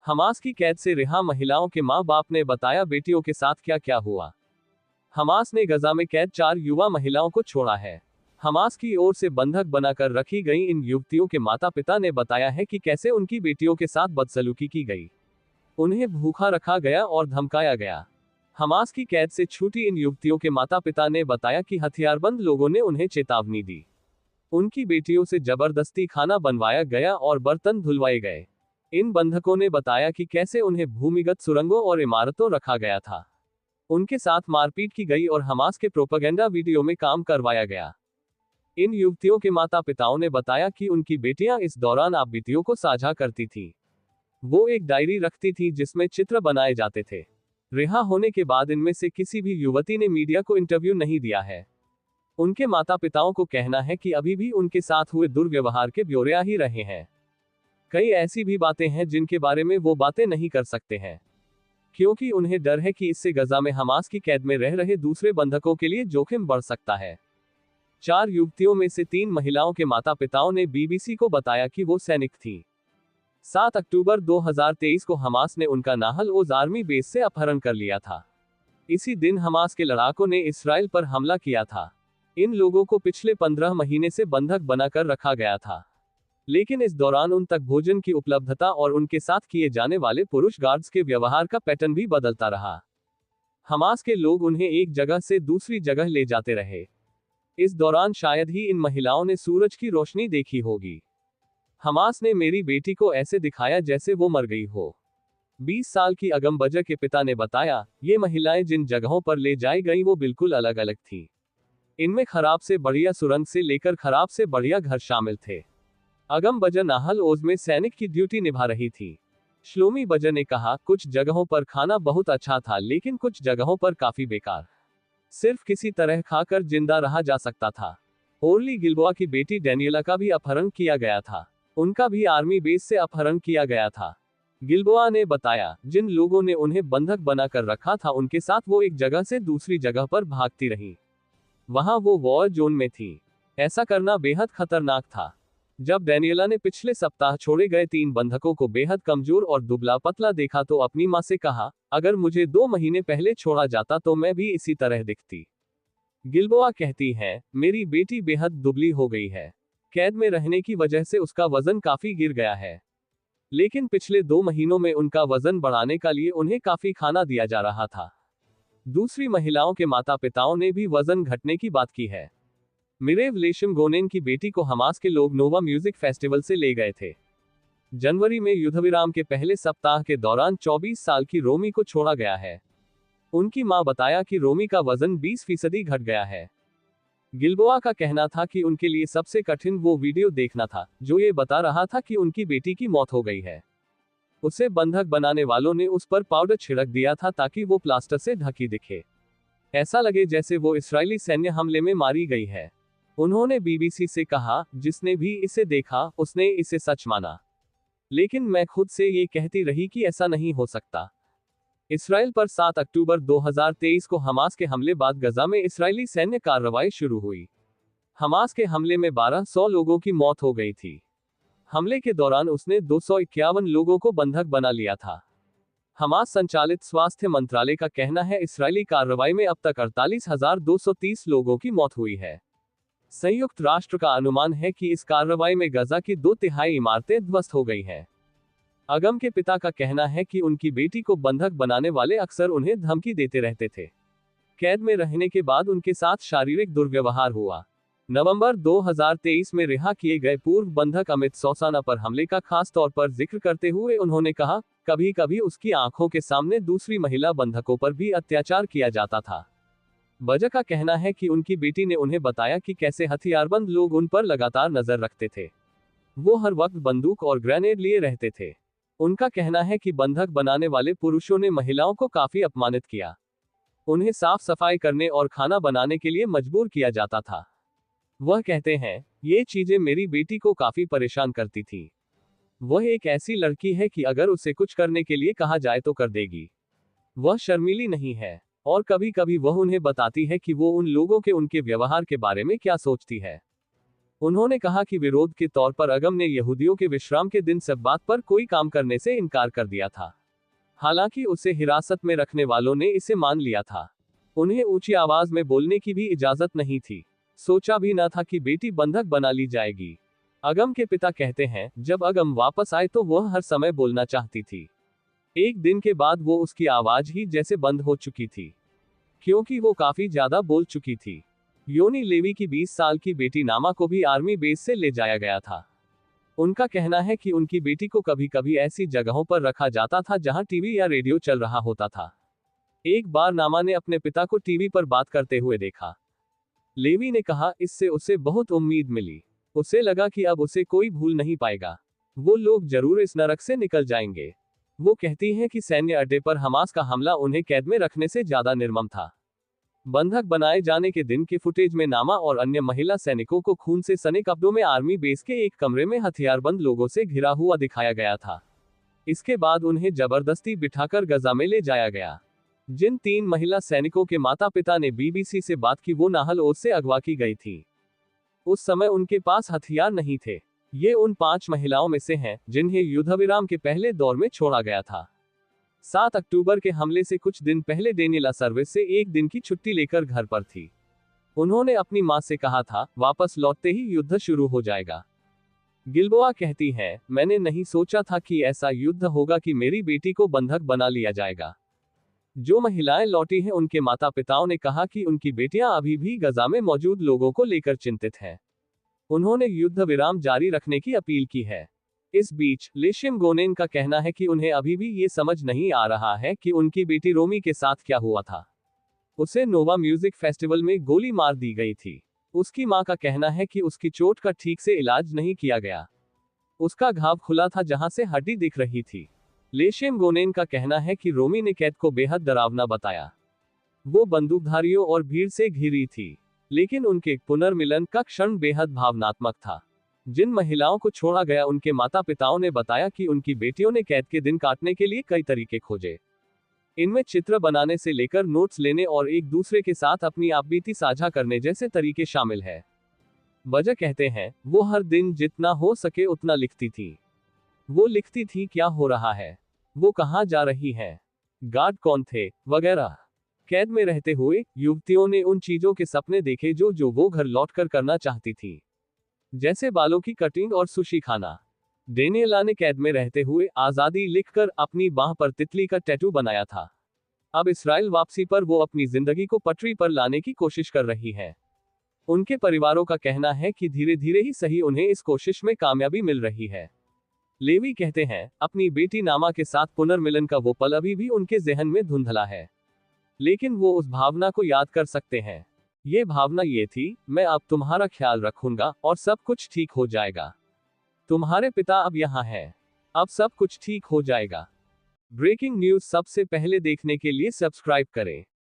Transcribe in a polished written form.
Hamas की कैद से रिहा महिलाओं के मां बाप ने बताया बेटियों के साथ क्या क्या हुआ। हमास ने गजा में कैद 4 युवा महिलाओं को छोड़ा है। हमास की ओर से बंधक बनाकर रखी गई इन युवतियों के माता पिता ने बताया है कि कैसे उनकी बेटियों के साथ बदसलूकी की गई। उन्हें भूखा रखा गया और धमकाया गया। हमास की कैद से छूटी इन युवतियों के माता पिता ने बताया कि हथियारबंद लोगों ने उन्हें चेतावनी दी। उनकी बेटियों से जबरदस्ती खाना बनवाया गया और बर्तन धुलवाए गए। इन बंधकों ने बताया कि कैसे उन्हें भूमिगत सुरंगों और इमारतों रखा गया था। उनके साथ मारपीट की गई और हमास के प्रोपेगेंडा वीडियो में काम करवाया गया। इन युवतियों के माता पिताओं ने बताया कि उनकी बेटियां इस दौरान आपबीतियों को साझा करती थीं। वो एक डायरी रखती थी जिसमें चित्र बनाए जाते थे। रिहा होने के बाद इनमें से किसी भी युवती ने मीडिया को इंटरव्यू नहीं दिया है। उनके माता पिताओं को कहना है कि अभी भी उनके साथ हुए दुर्व्यवहार के ब्यौरे आ ही रहे हैं। कई ऐसी भी बातें हैं जिनके बारे में वो बातें नहीं कर सकते हैं, क्योंकि उन्हें डर है कि इससे गजा में हमास की कैद में रह रहे दूसरे बंधकों के लिए जोखिम बढ़ सकता है। 4 युवतियों में से 3 महिलाओं के माता पिताओं ने बीबीसी को बताया कि वो सैनिक थीं। 7 अक्टूबर 2023 को हमास ने उनका नाहल ओज आर्मी बेस से अपहरण कर लिया था। इसी दिन हमास के लड़ाकों ने इसराइल पर हमला किया था। इन लोगों को पिछले 15 महीने से बंधक बनाकर रखा गया था, लेकिन इस दौरान उन तक भोजन की उपलब्धता और उनके साथ किए जाने वाले पुरुष गार्ड्स के व्यवहार का पैटर्न भी बदलता रहा। हमास के लोग उन्हें एक जगह से दूसरी जगह ले जाते रहे। इस दौरान शायद ही इन महिलाओं ने सूरज की रोशनी देखी होगी। हमास ने मेरी बेटी को ऐसे दिखाया जैसे वो मर गई हो। 20 साल की अगम बजर के पिता ने बताया, ये महिलाएं जिन जगहों पर ले जाई गई वो बिल्कुल अलग अलग थी। इनमें खराब से बढ़िया सुरंग से लेकर खराब से बढ़िया घर शामिल थे। अगम बजर नाहल ओज में सैनिक की ड्यूटी निभा रही थी। श्लोमी बजर ने कहा, कुछ जगहों पर खाना बहुत अच्छा था लेकिन कुछ जगहों पर काफी बेकार। सिर्फ किसी तरह खाकर जिंदा रहा जा सकता था। ओरली गिल्बोआ की बेटी डेनियला का भी अपहरण किया गया था। उनका भी आर्मी बेस से अपहरण किया गया था। गिल्बोआ ने बताया, जिन लोगों ने उन्हें बंधक बनाकर रखा था उनके साथ वो एक जगह से दूसरी जगह पर भागती रही। वहां वो वॉर जोन में थी। ऐसा करना बेहद खतरनाक था। जब डेनियला ने पिछले सप्ताह छोड़े गए 3 बंधकों को बेहद कमजोर और दुबला पतला देखा तो अपनी मां से कहा, अगर मुझे 2 महीने पहले छोड़ा जाता तो मैं भी इसी तरह दिखती। गिल्बोआ कहती हैं, मेरी बेटी बेहद दुबली हो गई है। कैद में रहने की वजह से उसका वजन काफी गिर गया है, लेकिन पिछले 2 महीनों में उनका वजन बढ़ाने के लिए उन्हें काफी खाना दिया जा रहा था। दूसरी महिलाओं के माता पिताओं ने भी वजन घटने की बात की है। मिरेव लेशम गोनेन की बेटी को हमास के लोग नोवा म्यूजिक फेस्टिवल से ले गए थे। जनवरी में युद्धविराम के पहले सप्ताह के दौरान 24 साल की रोमी को छोड़ा गया है। उनकी मां बताया कि रोमी का वजन 20% घट गया है। गिल्बोआ का कहना था कि उनके लिए सबसे कठिन वो वीडियो देखना था जो ये बता रहा था कि उनकी बेटी की मौत हो गई है। उसे बंधक बनाने वालों ने उस पर पाउडर छिड़क दिया था ताकि वो प्लास्टर से ढकी दिखे। ऐसा लगे जैसे वो इस्राएली सैन्य हमले में मारी गई है। उन्होंने बीबीसी से कहा, जिसने भी इसे देखा उसने इसे सच माना, लेकिन मैं खुद से ये कहती रही कि ऐसा नहीं हो सकता। इसराइल पर 7 अक्टूबर 2023 को हमास के हमले बाद गजा में इस्राएली सैन्य कार्रवाई शुरू हुई। हमास के हमले में 1200 लोगों की मौत हो गई थी। हमले के दौरान उसने 251 लोगों को बंधक बना लिया था। हमास संचालित स्वास्थ्य मंत्रालय का कहना है, इस्राएली कार्रवाई में अब तक 48,230 लोगों की मौत हुई है। संयुक्त राष्ट्र का अनुमान है कि इस कार्रवाई में गजा की 2/3 इमारतें ध्वस्त हो गई हैं। अगम के पिता का कहना है कि उनकी बेटी को बंधक बनाने वाले अक्सर उन्हें धमकी देते रहते थे। कैद में रहने के बाद उनके साथ शारीरिक दुर्व्यवहार हुआ। नवंबर 2023 में रिहा किए गए पूर्व बंधक अमित सौसाना पर हमले का खास तौर पर जिक्र करते हुए उन्होंने कहा, कभी कभी उसकी आंखों के सामने दूसरी महिला बंधकों पर भी अत्याचार किया जाता था। बजर का कहना है कि उनकी बेटी ने उन्हें बताया कि कैसे हथियारबंद लोग उन पर लगातार नजर रखते थे। वो हर वक्त बंदूक और ग्रेनेड लिए रहते थे। उनका कहना है कि बंधक बनाने वाले पुरुषों ने महिलाओं को काफी अपमानित किया। उन्हें साफ सफाई करने और खाना बनाने के लिए मजबूर किया जाता था। वह कहते हैं, ये चीजें मेरी बेटी को काफी परेशान करती थी। वह एक ऐसी लड़की है कि अगर उसे कुछ करने के लिए कहा जाए तो कर देगी। वह शर्मीली नहीं है, और कभी कभी वह उन्हें बताती है कि वो उन लोगों के उनके व्यवहार के बारे में क्या सोचती है। उन्होंने कहा कि विरोध के तौर पर अगम ने यहूदियों के विश्राम के दिन सब्बात पर कोई काम करने से इनकार कर दिया था। हालांकि उसे हिरासत में रखने वालों ने इसे मान लिया था। उन्हें ऊंची आवाज में बोलने की भी इजाजत नहीं थी। सोचा भी न था कि बेटी बंधक बना ली जाएगी। अगम के पिता कहते हैं, जब अगम वापस आए तो वह हर समय बोलना चाहती थी। एक दिन के बाद वो उसकी आवाज ही जैसे बंद हो चुकी थी, क्योंकि वो काफी ज्यादा बोल चुकी थी। योनी लेवी की 20 साल की बेटी नामा को भी आर्मी बेस से ले जाया गया था। उनका कहना है कि उनकी बेटी को कभी कभी ऐसी जगहों पर रखा जाता था जहां टीवी या रेडियो चल रहा होता था। एक बार नामा ने अपने पिता को टीवी पर बात करते हुए देखा। लेवी ने कहा, इससे उसे बहुत उम्मीद मिली। उसे लगा कि अब उसे कोई भूल नहीं पाएगा। वो लोग जरूर इस नरक से निकल जाएंगे। वो कहती हैं कि सैन्य अड्डे पर हमास का हमला उन्हें कैद में रखने से ज्यादा निर्मम था। बंधक बनाए जाने के दिन के फुटेज में नामा और अन्य महिला सैनिकों को खून से सने कपड़ों में आर्मी बेस के एक कमरे में हथियारबंद लोगों से घिरा हुआ दिखाया गया था। इसके बाद उन्हें जबरदस्ती बिठाकर गजा में ले जाया गया। जिन 3 महिला सैनिकों के माता पिता ने बीबीसी से बात की वो नाहल ओर से अगवा की गई थी। उस समय उनके पास हथियार नहीं थे। ये उन 5 महिलाओं में से हैं जिन्हें युद्धविराम के पहले दौर में छोड़ा गया था। 7 अक्टूबर के हमले से कुछ दिन पहले डेनियला सर्विस से एक दिन की छुट्टी लेकर घर पर थी। उन्होंने अपनी मां से कहा था, वापस लौटते ही युद्ध शुरू हो जाएगा। गिल्बोआ कहती हैं, मैंने नहीं सोचा था कि ऐसा युद्ध होगा कि मेरी बेटी को बंधक बना लिया जाएगा। जो महिलाएं लौटी हैं उनके माता पिताओं ने कहा कि उनकी बेटियां अभी भी गजा में मौजूद लोगों को लेकर चिंतित हैं। उन्होंने युद्ध विराम जारी रखने की अपील की है। इस बीच लेशिम गोनेन का कहना है कि उन्हें अभी भी ये समझ नहीं आ रहा है कि उनकी बेटी रोमी के साथ क्या हुआ था। उसे नोवा म्यूजिक फेस्टिवल में गोली मार दी गई थी। उसकी मां का कहना है कि उसकी चोट का ठीक से इलाज नहीं किया गया। उसका घाव खुला था जहां से हड्डी दिख रही थी। लेशिम गोनेन का कहना है कि रोमी ने कैद को बेहद डरावना बताया। वो बंदूकधारियों और भीड़ से घिरी थी, लेकिन उनके पुनर्मिलन का क्षण बेहद भावनात्मक था। जिन महिलाओं को छोड़ा गया उनके माता पिताओं ने बताया कि उनकी बेटियों ने कैद के दिन काटने के लिए कई तरीके खोजे। इनमें चित्र बनाने से लेकर नोट्स लेने और एक दूसरे के साथ अपनी आपबीती साझा करने जैसे तरीके शामिल है। वजह कहते हैं, वो हर दिन जितना हो सके उतना लिखती थी। वो लिखती थी क्या हो रहा है, वो कहाँ जा रही है, गार्ड कौन थे, वगैरह। कैद में रहते हुए युवतियों ने उन चीजों के सपने देखे जो वो घर लौटकर करना चाहती थी, जैसे बालों की कटिंग और सुशी खाना। डेनियला ने कैद में रहते हुए आजादी लिखकर अपनी बाह पर तितली का टैटू बनाया था। अब इस्राएल वापसी पर वो अपनी जिंदगी को पटरी पर लाने की कोशिश कर रही है। उनके परिवारों का कहना है कि धीरे धीरे ही सही उन्हें इस कोशिश में कामयाबी मिल रही है। लेवी कहते हैं, अपनी बेटी नामा के साथ पुनर्मिलन का वो पल अभी भी उनके जहन में धुंधला है, लेकिन वो उस भावना को याद कर सकते हैं। ये भावना ये थी, मैं अब तुम्हारा ख्याल रखूंगा और सब कुछ ठीक हो जाएगा। तुम्हारे पिता अब यहाँ हैं। अब सब कुछ ठीक हो जाएगा। ब्रेकिंग न्यूज सबसे पहले देखने के लिए सब्सक्राइब करें।